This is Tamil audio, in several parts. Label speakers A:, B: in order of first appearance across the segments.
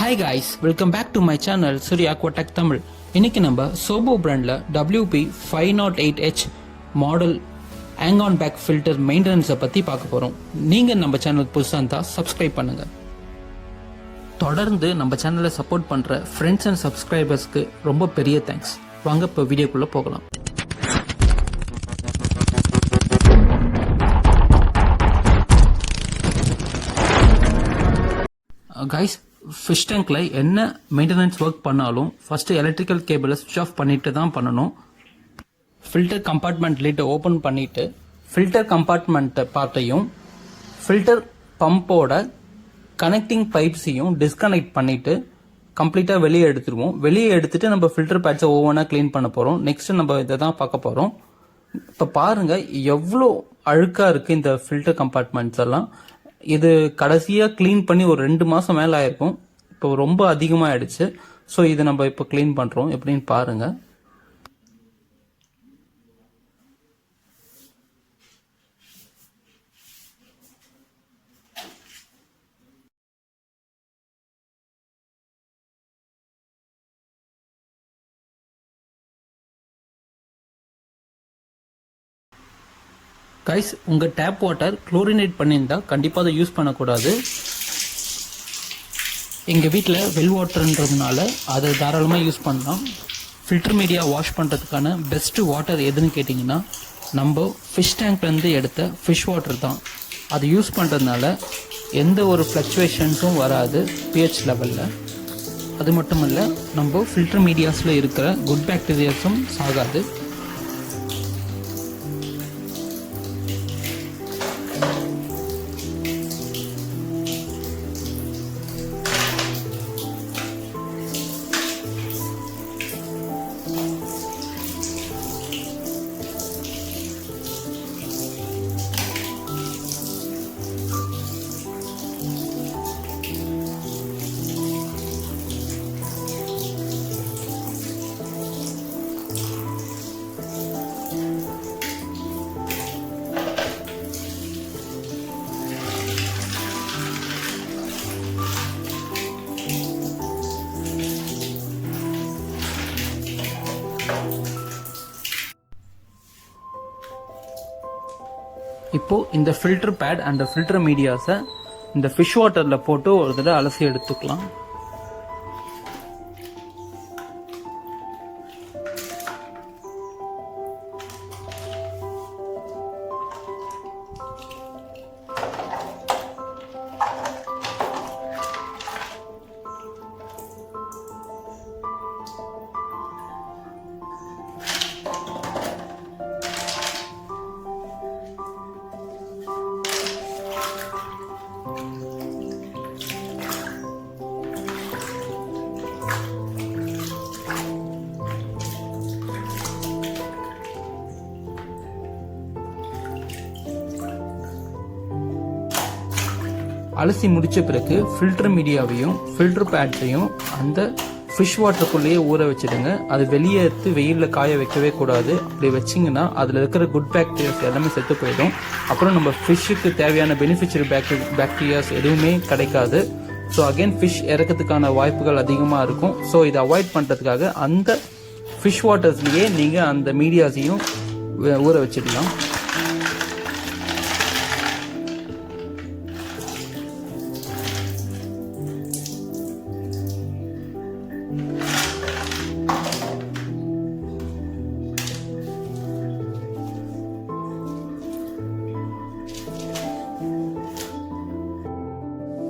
A: Hi guys, welcome back to my channel Surya Aquatech Tamil. இன்னைக்கு நம்ம SOBO brandல WP508H model hang-on back filter maintenance பத்தி பார்க்க போறோம். நீங்க நம்ம சேனலுக்கு புதுசா இருந்தா subscribe பண்ணுங்க. தொடர்ந்து நம்ம சேனலை சப்போர்ட் பண்ற friends and subscribersக்கு ரொம்ப பெரிய தேங்க்ஸ். வாங்க இப்போ வீடியோக்குள்ள போகலாம். Guys, ஃபிஷ் டேங்க்ல என்ன மெயின்டெனன்ஸ் ஒர்க் பண்ணாலும் ஃபர்ஸ்ட் எலக்ட்ரிக்கல் கேபிளை சுவிட்ச் ஆஃப் பண்ணிட்டு தான் பண்ணணும். ஃபில்டர் கம்பார்ட்மெண்ட் லிட்டை ஓப்பன் பண்ணிட்டு ஃபில்டர் கம்பார்ட்மெண்ட் பார்ட்டையும் ஃபில்டர் பம்போட கனெக்டிங் பைப்ஸையும் டிஸ்கனெக்ட் பண்ணிட்டு கம்ப்ளீட்டாக வெளியே எடுத்துருவோம். வெளியே எடுத்துட்டு நம்ம ஃபில்டர் பேட்சை ஒவ்வொன்றா க்ளீன் பண்ண போகிறோம். நெக்ஸ்ட் நம்ம இதை தான் பார்க்க போகிறோம். இப்போ பாருங்க எவ்வளோ அழுக்காக இருக்குது இந்த ஃபில்டர் கம்பார்ட்மெண்ட்ஸ் எல்லாம். இது கடைசியாக க்ளீன் பண்ணி ஒரு 2 மாதம் மேலே ஆயிருக்கும். இப்போ ரொம்ப அதிகமாகிடுச்சு. ஸோ இதை நம்ம இப்போ க்ளீன் பண்ணுறோம். எப்படின்னு பாருங்க. கைஸ், உங்கள் டேப் வாட்டர் குளோரினேட் பண்ணியிருந்தா கண்டிப்பாக அதை யூஸ் பண்ணக்கூடாது. எங்கள் வீட்டில் வெல் வாட்டர்ன்றதுனால அதை தாராளமாக யூஸ் பண்ணலாம். ஃபில்டர் மீடியா வாஷ் பண்ணுறதுக்கான பெஸ்ட்டு வாட்டர் எதுன்னு கேட்டிங்கன்னா நம்ம ஃபிஷ் டேங்க்லேருந்து எடுத்த ஃபிஷ் வாட்டர் தான். அது யூஸ் பண்ணுறதுனால எந்த ஒரு ஃப்ளக்சுவேஷன்ஸும் வராது பிஹெச் லெவலில். அது மட்டும் இல்லை, நம்ம ஃபில்டர் மீடியாஸில் இருக்கிற குட் பாக்டீரியாஸும் சாகாது. இப்போ இந்த ஃபில்டர் பேட் அண்ட் ஃபில்டர் மீடியாஸை இந்த ஃபிஷ் வாட்டரில் போட்டு ஒரு தடவை அலசி எடுத்துக்கலாம். அலசி முடிச்ச பிறகு ஃபில்டர் மீடியாவையும் ஃபில்டர் பேட்ஸையும் அந்த ஃபிஷ் வாட்டருக்குள்ளேயே ஊற வச்சிடுங்க. அது வெளியே எடுத்து வெயிலில் காய வைக்கவே கூடாது. அப்படி வச்சிங்கன்னா அதில் இருக்கிற குட் பாக்டீரியாஸ் எல்லாமே செத்து போயிடும். அப்புறம் நம்ம ஃபிஷ்ஷுக்கு தேவையான பெனிஃபிஷரி பாக்டீரியாஸ் எதுவுமே கிடைக்காது. ஸோ அகெயின் ஃபிஷ் இறக்கிறதுக்கான வாய்ப்புகள் அதிகமாக இருக்கும். ஸோ இதை அவாய்ட் பண்ணுறதுக்காக அந்த ஃபிஷ் வாட்டர்ஸ்லேயே நீங்கள் அந்த மீடியாஸையும் ஊற வச்சிடலாம்.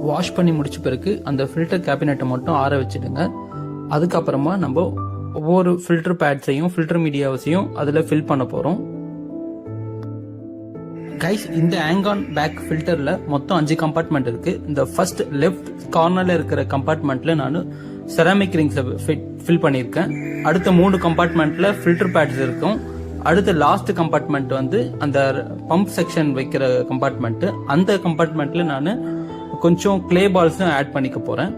A: வாஷ் பண்ணி முடிச்ச பிறகு அந்த ஃபில்டர் கேபினெட்டை மட்டும் ஆற வச்சுடுங்க. அதுக்கப்புறமா நம்ம ஒவ்வொரு ஃபில்டர் பேட்ஸையும் ஃபில்டர் மீடியாவையும் அதில் ஃபில் பண்ண போகிறோம். கைஸ், இந்த ஹேங்-ஆன் பேக் ஃபில்டரில் மொத்தம் 5 கம்பார்ட்மெண்ட் இருக்குது. இந்த ஃபர்ஸ்ட் லெஃப்ட் கார்னரில் இருக்கிற கம்பார்ட்மெண்ட்டில் நான் செராமிக் ரிங்ஸை ஃபில் பண்ணியிருக்கேன். அடுத்த 3 கம்பார்ட்மெண்ட்டில் ஃபில்டர் பேட்ஸ் இருக்கும். அடுத்த லாஸ்ட் கம்பார்ட்மெண்ட் வந்து அந்த பம்ப் செக்ஷன் வைக்கிற கம்பார்ட்மெண்ட். அந்த கம்பார்ட்மெண்ட்டில் நான் கொஞ்சம் கிளே பால்ஸும் ஆட் பண்ணிக்க போகிறேன்.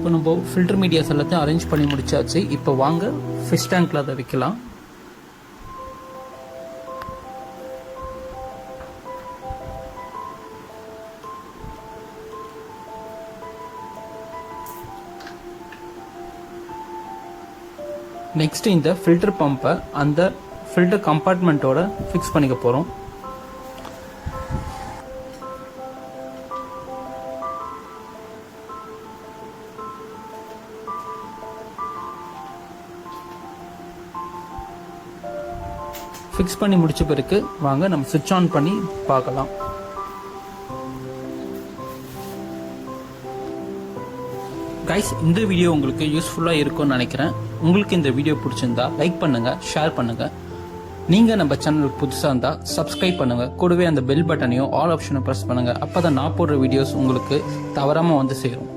A: இப்போ நம்ம ஃபில்டர் மீடியாஸ் எல்லாத்தையும் அரேஞ்ச் பண்ணி முடிச்சாச்சு. இப்போ வாங்க ஃபிஷ் டேங்க்ல அதை வைக்கலாம். நெக்ஸ்ட் இந்த ஃபில்டர் பம்பை அந்த ஃபில்டர் கம்பார்ட்மெண்ட்டோட ஃபிக்ஸ் பண்ணிக்க போகிறோம். ஃபிக்ஸ் பண்ணி முடிச்ச பிறகு வாங்க நம்ம சுவிட்ச் ஆன் பண்ணி பார்க்கலாம். கைஸ், இந்த வீடியோ உங்களுக்கு யூஸ்ஃபுல்லாக இருக்கும்னு நினைக்கிறேன். உங்களுக்கு இந்த வீடியோ பிடிச்சிருந்தா லைக் பண்ணுங்கள், ஷேர் பண்ணுங்கள். நீங்கள் நம்ம சேனலுக்கு புதுசாக இருந்தால் சப்ஸ்கிரைப் பண்ணுங்கள். கூடவே அந்த பெல் பட்டனையும் ஆல் ஆப்ஷனை ப்ரெஸ் பண்ணுங்கள். அப்போ தான் நான் போடுற வீடியோஸ் உங்களுக்கு தவறாமல் வந்து சேரும்.